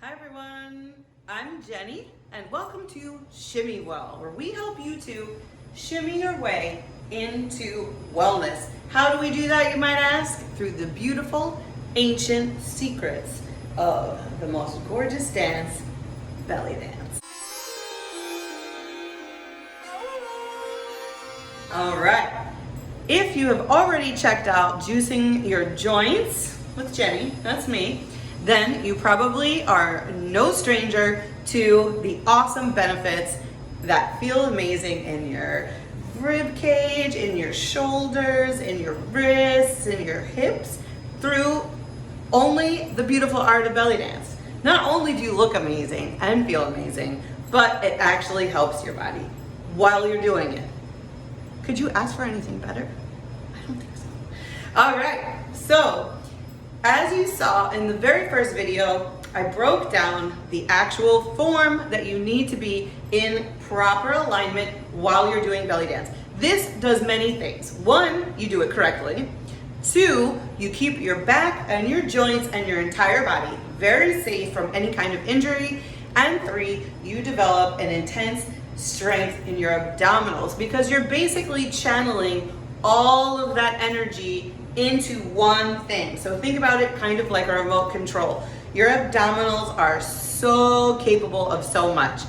Hi everyone, I'm Jenny and welcome to Shimmy Well, where we help you to shimmy your way into wellness. How do we do that, you might ask? Through the beautiful ancient secrets of the most gorgeous dance, belly dance. All right, if you have already checked out Juicing Your Joints with Jenny, that's me, then you probably are no stranger to the awesome benefits that feel amazing in your rib cage, in your shoulders, in your wrists, in your hips, through only the beautiful art of belly dance. Not only do you look amazing and feel amazing, but it actually helps your body while you're doing it. Could you ask for anything better? I don't think so. All right, so as you saw in the very first video, I broke down the actual form that you need to be in proper alignment while you're doing belly dance. This does many things. One, you do it correctly. Two, you keep your back and your joints and your entire body very safe from any kind of injury. And three, you develop an intense strength in your abdominals because you're basically channeling all of that energy into one thing. So think about it kind of like a remote control. Your abdominals are so capable of so much.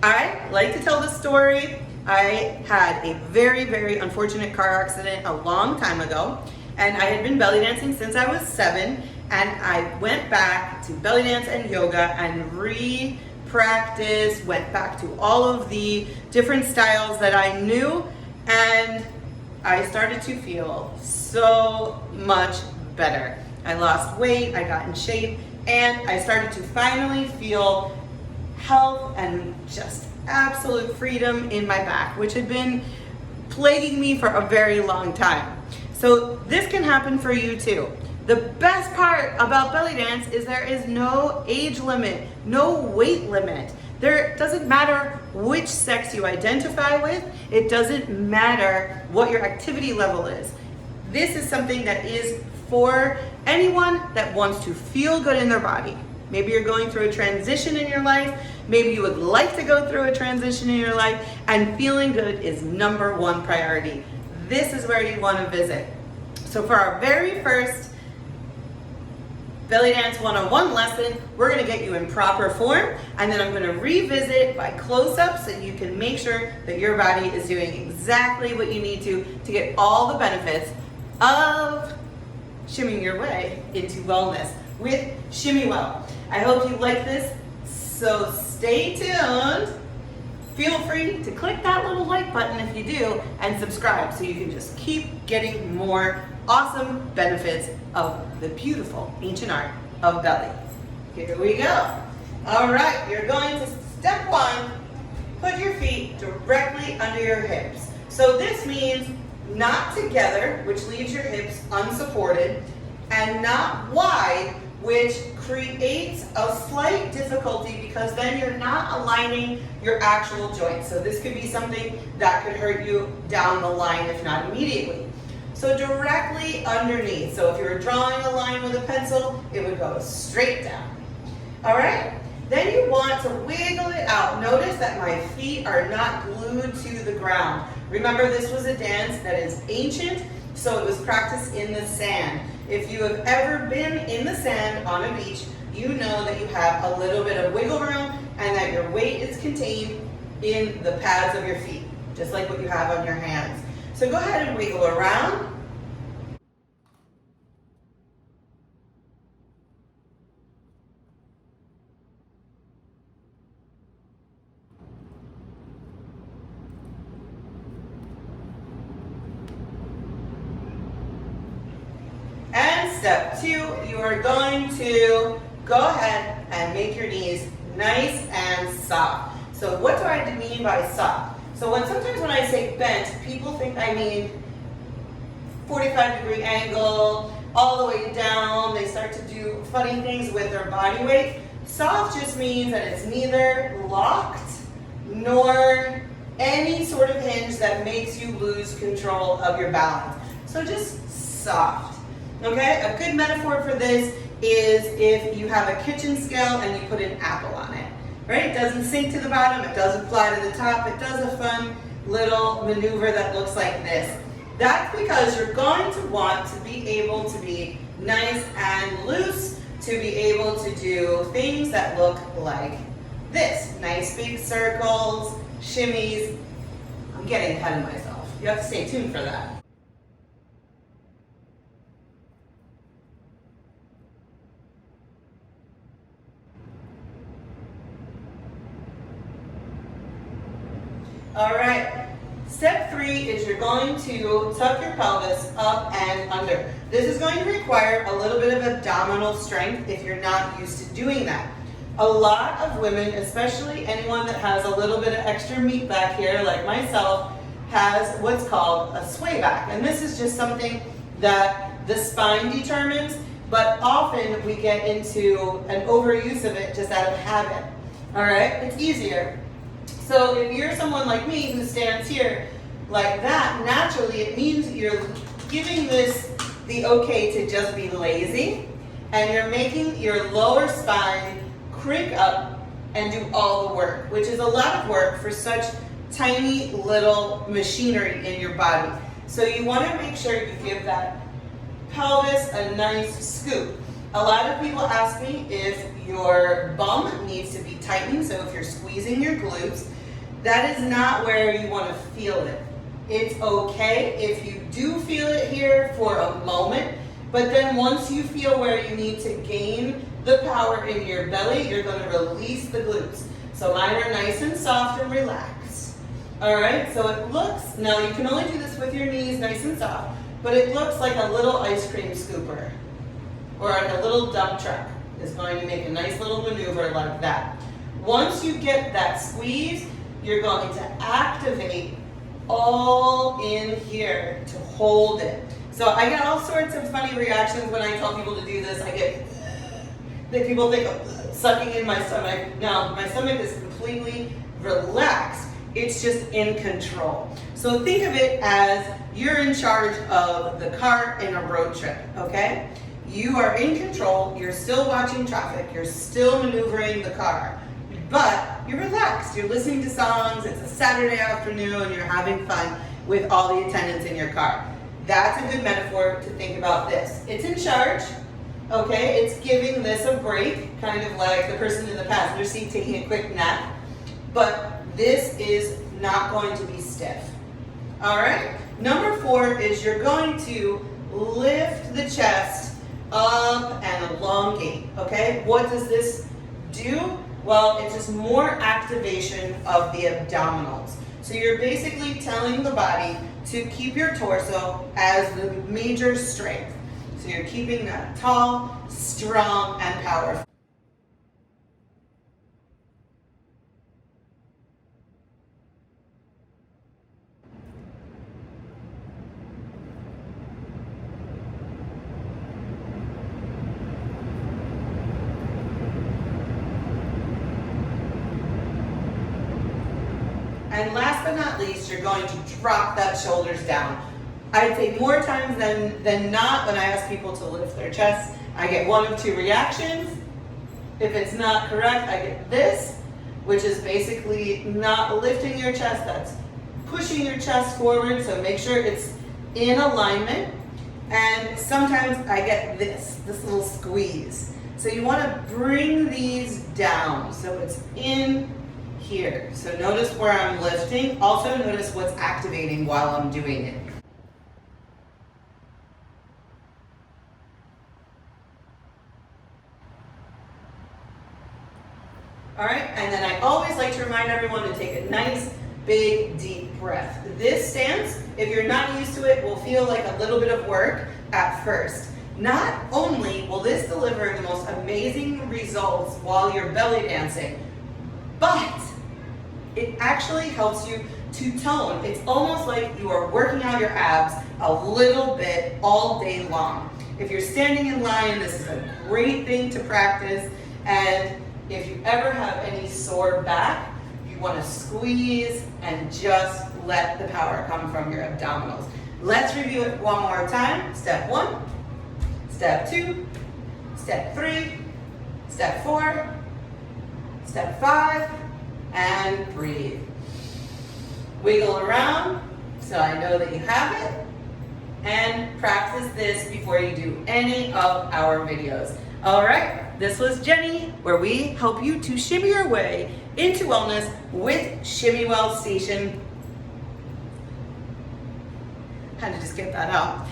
I like to tell the story. I had a very, very unfortunate car accident a long time ago, and I had been belly dancing since I was 7, and I went back to belly dance and yoga and re-practiced, went back to all of the different styles that I knew, and I started to feel so much better. I lost weight, I got in shape, and I started to finally feel health and just absolute freedom in my back, which had been plaguing me for a very long time. So this can happen for you too. The best part about belly dance is there is no age limit, no weight limit. There doesn't matter which sex you identify with. It doesn't matter what your activity level is. This is something that is for anyone that wants to feel good in their body. Maybe you're going through a transition in your life. Maybe you would like to go through a transition in your life, and feeling good is #1 priority. This is where you want to visit. So for our very first Belly Dance 101 lesson, we're going to get you in proper form, and then I'm going to revisit by close-up so you can make sure that your body is doing exactly what you need to get all the benefits of shimmying your way into wellness with Shimmy Well. I hope you like this, so stay tuned. Feel free to click that little like button if you do, and subscribe so you can just keep getting more awesome benefits of the beautiful ancient art of belly. Here we go. All right, you're going to step 1, put your feet directly under your hips. So this means not together, which leaves your hips unsupported, and not wide, which creates a slight difficulty because then you're not aligning your actual joints. So this could be something that could hurt you down the line, if not immediately. So directly underneath. So if you were drawing a line with a pencil, it would go straight down. All right? Then you want to wiggle it out. Notice that my feet are not glued to the ground. Remember, this was a dance that is ancient, so it was practiced in the sand. If you have ever been in the sand on a beach, you know that you have a little bit of wiggle room and that your weight is contained in the pads of your feet, just like what you have on your hands. So go ahead and wiggle around. And step 2, you are going to go ahead and make your knees nice and soft. So what do I mean by soft? So sometimes when I say bent, people think I mean 45-degree angle, all the way down. They start to do funny things with their body weight. Soft just means that it's neither locked nor any sort of hinge that makes you lose control of your balance. So just soft. Okay, a good metaphor for this is if you have a kitchen scale and you put an apple on it, right? It doesn't sink to the bottom, it doesn't fly to the top, it does a fun little maneuver that looks like this. That's because you're going to want to be able to be nice and loose, to be able to do things that look like this. Nice big circles, shimmies. I'm getting ahead of myself. You have to stay tuned for that. All right, step 3 is you're going to tuck your pelvis up and under. This is going to require a little bit of abdominal strength if you're not used to doing that. A lot of women, especially anyone that has a little bit of extra meat back here, like myself, has what's called a sway back. And this is just something that the spine determines, but often we get into an overuse of it just out of habit. All right, it's easier. So if you're someone like me who stands here like that, naturally it means you're giving this the okay to just be lazy, and you're making your lower spine crank up and do all the work, which is a lot of work for such tiny little machinery in your body. So you want to make sure you give that pelvis a nice scoop. A lot of people ask me if your bum needs to be tightened, so if you're squeezing your glutes, that is not where you want to feel it. It's okay if you do feel it here for a moment, but then once you feel where you need to gain the power in your belly, you're going to release the glutes. So mine are nice and soft and relaxed. All right, so it looks, now you can only do this with your knees nice and soft, but it looks like a little ice cream scooper or like a little dump truck is going to make a nice little maneuver like that. Once you get that squeeze, you're going to activate all in here to hold it. So I get all sorts of funny reactions when I tell people to do this. I get, people think I'm sucking in my stomach. No, my stomach is completely relaxed. It's just in control. So think of it as you're in charge of the car in a road trip, okay? You are in control, you're still watching traffic, you're still maneuvering the car, but you're relaxed, you're listening to songs, it's a Saturday afternoon, and you're having fun with all the attendants in your car. That's a good metaphor to think about this. It's in charge, okay? It's giving this a break, kind of like the person in the passenger seat taking a quick nap, but this is not going to be stiff. All right? Number 4 is you're going to lift the chest up and elongate, okay? What does this do? Well, it's just more activation of the abdominals. So you're basically telling the body to keep your torso as the major strength. So you're keeping that tall, strong, and powerful. And last but not least, you're going to drop that shoulders down. I'd say more times than not when I ask people to lift their chest, I get one of 2 reactions. If it's not correct, I get this, which is basically not lifting your chest. That's pushing your chest forward, so make sure it's in alignment. And sometimes I get this little squeeze. So you want to bring these down so it's in here. So notice where I'm lifting. Also notice what's activating while I'm doing it. All right, and then I always like to remind everyone to take a nice, big, deep breath. This stance, if you're not used to it, will feel like a little bit of work at first. Not only will this deliver the most amazing results while you're belly dancing, but it actually helps you to tone. It's almost like you are working out your abs a little bit all day long. If you're standing in line, this is a great thing to practice. And if you ever have any sore back, you want to squeeze and just let the power come from your abdominals. Let's review it one more time. Step 1, step 2, step 3, step 4, step 5, and breathe. Wiggle around so I know that you have it, and practice this before you do any of our videos. All right, this was Jenny, where we help you to shimmy your way into wellness with Shimmy Well Station. Had to just get that out.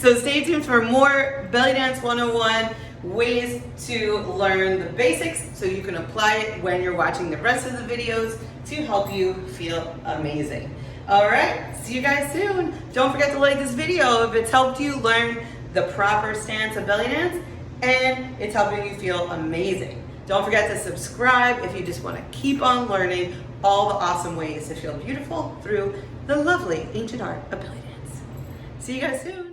So stay tuned for more Bellydance 101 ways to learn the basics so you can apply it when you're watching the rest of the videos to help you feel amazing. All right, see you guys soon. Don't forget to like this video if it's helped you learn the proper stance of belly dance and it's helping you feel amazing. Don't forget to subscribe if you just want to keep on learning all the awesome ways to feel beautiful through the lovely ancient art of belly dance. See you guys soon.